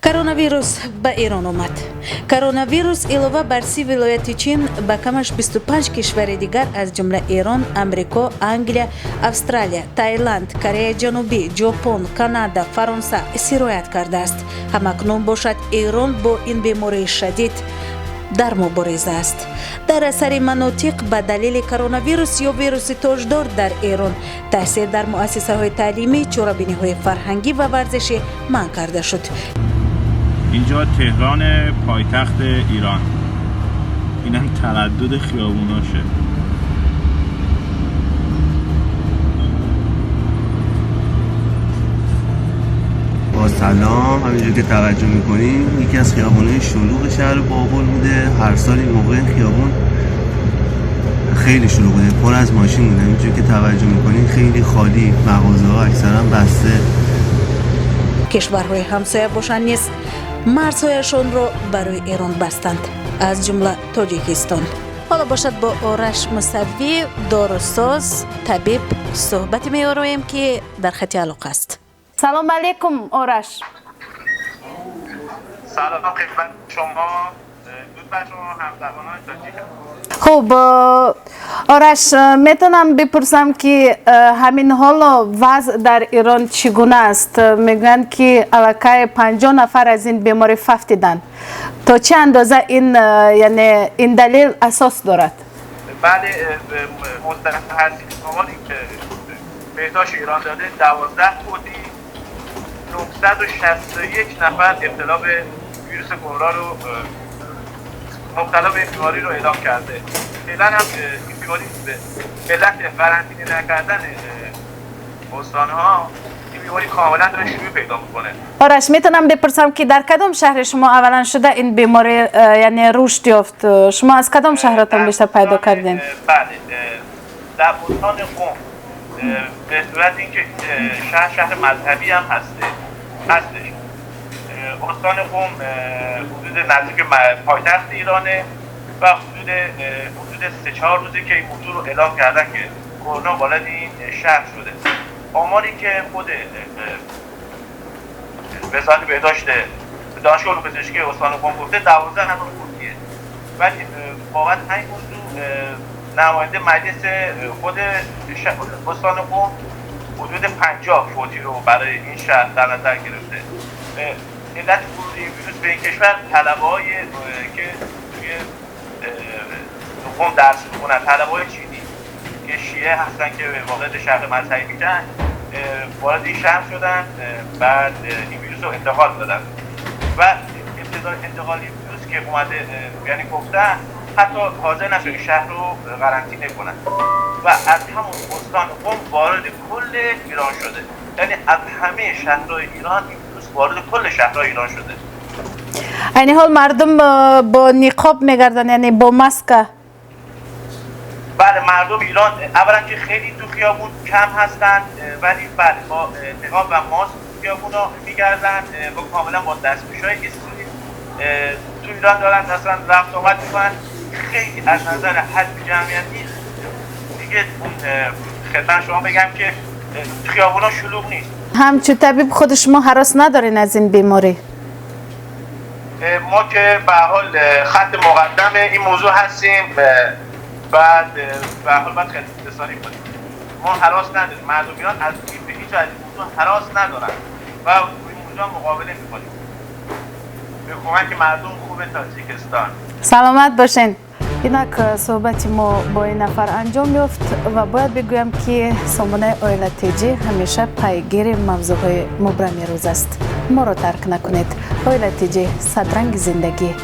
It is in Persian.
Коронавирус ба Эрон омад. Коронавирус илова бар 30 вилояти Чин ба камаш 25 кишвари дигар аз ҷумла Эрон, Амрико, Англия, Австралия Тайланд, Кореяи Ҷанубӣ, Ҷопон, Канада, Фаронса сироят кардааст. ҳамакнун бошад Эрон бо ин бемории шадид дар мубориза аст. дар асари манотиқ ба далели коронавирус ё вируси тоҷдор дар Эрон таъсир дар муассисаҳои таълимӣ, чорабиниҳои фарҳангӣ ва варзишӣ манъ карда шуд. اینجا تهران پایتخت ایران. اینم تردد خیابوناشه. با سلام، همینجور که توجه میکنیم یکی از خیابونهای شلوغ شهر بابل بوده. هر سال این موقع خیابون خیلی شلوغ بوده، پر از ماشین بوده. همینجور که توجه میکنیم خیلی خالی، مغازه ها اکثرا بسته. کشورهای همسایه باشند نیز مرزهایشان را برای ایران بستند، از جمله تاجیکستان. حالا باشد با آرش مصوی دارусоз طبیب صحبت می‌آوریم که در خط علاقه است. سلام علیکم آرش. سلام خدمت شما، درود بر شما همزبانان تاجیک. خب آرش، میتونم بپرسم که همین حالا وضع در ایران چگونه است؟ میگن که الکی 50 نفر از این بیماری ففتیدن. تا چه اندازه یعنی این دلیل اساس دارد؟ بله، مستند هستی آماری که بهداشت ایران داده 12 توتی 961 نفر ابتلا به ویروس کرونا رو مبتلا به این بیماری رو اعلام کرده. فعلا هم این بیماری به علت قرنطینه نکردن استان‌ها این بیماری کاملا داره شیوع پیدا میکنه. آرش، میتونم بپرسم که در کدام شهر شما اولا شده این بیماری یعنی رشد یافت؟ شما از کدام شهرتون بیشتر پیدا کردین؟ بله، در استان قم به صورت اینکه شهر مذهبی هم هستش. استان قم حدود نزدیک پایتخت ایرانه و حدود 3-4 روزی که این موضوع رو اعلام کردن که کرونا وارد این شهر شده. آماری که خود وزارت بهداشت دانشگاه علوم پزشکی استان قم گفته 12 نفر فوتیه. ولی بابت همین موضوع نماینده مجلس خود استان قم حدود 50 فوتی رو برای این شهر در نظر گرفته. علت ورود این ویروس به این کشور طلبه‌هایی که توی قم درس می‌خونن، طلبه‌های چینی که شیعه هستن که وارد شهر مذهبی میشن، وارد این شهر شدن، بعد این ویروس رو انتقال دادن و ابتدای انتقال این ویروس که اومده یعنی گفتن حتی حاضر نشد این شهر رو قرنطینه کنن و از همون استان قم وارد کل ایران شده. یعنی از همه شهرهای ایران وارد کل شهرهای ایران شده. یعنی حال مردم با نقاب میگردن، یعنی با ماسک؟ بله، مردم ایران اولا که خیلی تو خیابون کم هستن، ولی بله با نقاب و ماسک تو خیابونا میگردن و کاملا با دستپوش‌های استری تو ایران دارن مثلا رفت آمد میکنن. خیلی از نظر حجم جمعیتی دیگه اون خدمت شما بگم که خیابونا شلوغ نیست. همچون طبیب خود شما هراس ندارین از این بیماری؟ ما که به حال خط مقدم این موضوع هستیم، بعد به حال باید خدمت رسانی کنیم. ما هراس نداریم، مردم ایران از این به هیچ از این موضوع هراس ندارن و این موضوع مقابله میکنیم به کمک مردم خوب تاجیکستان. سلامت باشین. اینک صحبت ما با این نفر انجام یافت و باید بگویم که سامانه Oila.tj همیشه پیگیر موضوعهای مبرم روز است. ما را ترک نکنید. Oila.tj صدرنگ زندگی.